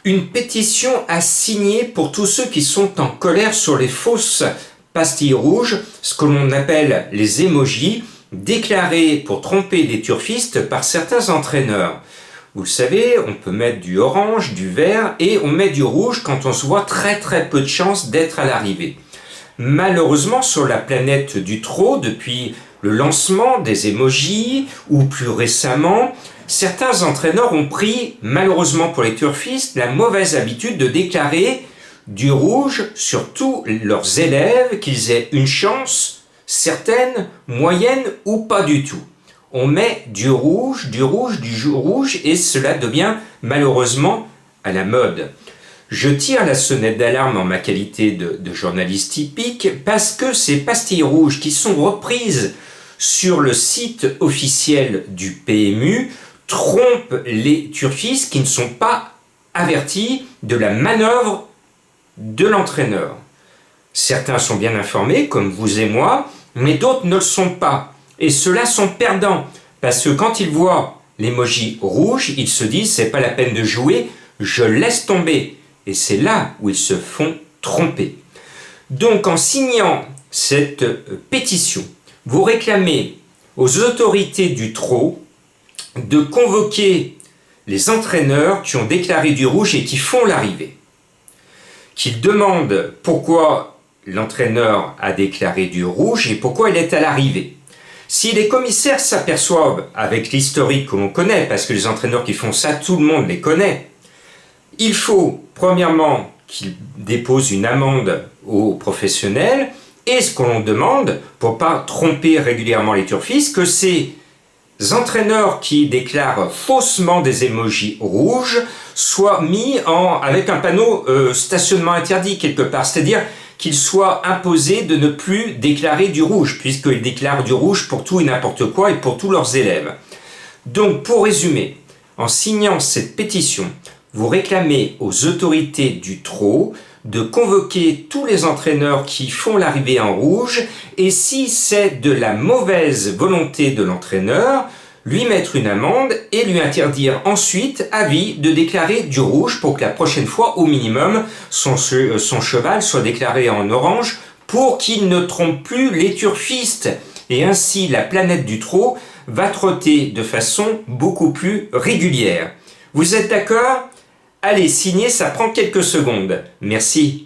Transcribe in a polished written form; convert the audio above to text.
Une pétition à signer pour tous ceux qui sont en colère sur les fausses pastilles rouges, ce que l'on appelle les emojis, déclarés pour tromper des turfistes par certains entraîneurs. Vous le savez, on peut mettre du orange, du vert et on met du rouge quand on se voit très peu de chances d'être à l'arrivée. Malheureusement, sur la planète du trot, depuis le lancement des emojis ou plus récemment, certains entraîneurs ont pris, malheureusement pour les turfistes, la mauvaise habitude de déclarer du rouge sur tous leurs élèves, qu'ils aient une chance, certaine, moyenne ou pas du tout. On met du rouge et cela devient malheureusement à la mode. Je tire la sonnette d'alarme en ma qualité de journaliste typique parce que ces pastilles rouges qui sont reprises sur le site officiel du PMU trompent les turfistes qui ne sont pas avertis de la manœuvre de l'entraîneur. Certains sont bien informés, comme vous et moi, mais d'autres ne le sont pas. Et ceux-là sont perdants, parce que quand ils voient l'emoji rouge, ils se disent « c'est pas la peine de jouer, je laisse tomber ». Et c'est là où ils se font tromper. Donc en signant cette pétition, vous réclamez aux autorités du trot de convoquer les entraîneurs qui ont déclaré du rouge et qui font l'arrivée. Qu'ils demandent pourquoi l'entraîneur a déclaré du rouge et pourquoi il est à l'arrivée. Si les commissaires s'aperçoivent, avec l'historique que l'on connaît, parce que les entraîneurs qui font ça, tout le monde les connaît, il faut, premièrement, qu'ils déposent une amende aux professionnels, et ce qu'on demande, pour ne pas tromper régulièrement les turfistes, que ces entraîneurs qui déclarent faussement des emojis rouges soient mis avec un panneau stationnement interdit quelque part, c'est-à-dire qu'ils soient imposés de ne plus déclarer du rouge, puisqu'ils déclarent du rouge pour tout et n'importe quoi et pour tous leurs élèves. Donc, pour résumer, en signant cette pétition, vous réclamez aux autorités du trot de convoquer tous les entraîneurs qui font l'arrivée en rouge et si c'est de la mauvaise volonté de l'entraîneur, lui mettre une amende et lui interdire ensuite à vie de déclarer du rouge pour que la prochaine fois, au minimum, son cheval soit déclaré en orange pour qu'il ne trompe plus les turfistes. Et ainsi, la planète du trot va trotter de façon beaucoup plus régulière. Vous êtes d'accord ? Allez, signer, ça prend quelques secondes. Merci.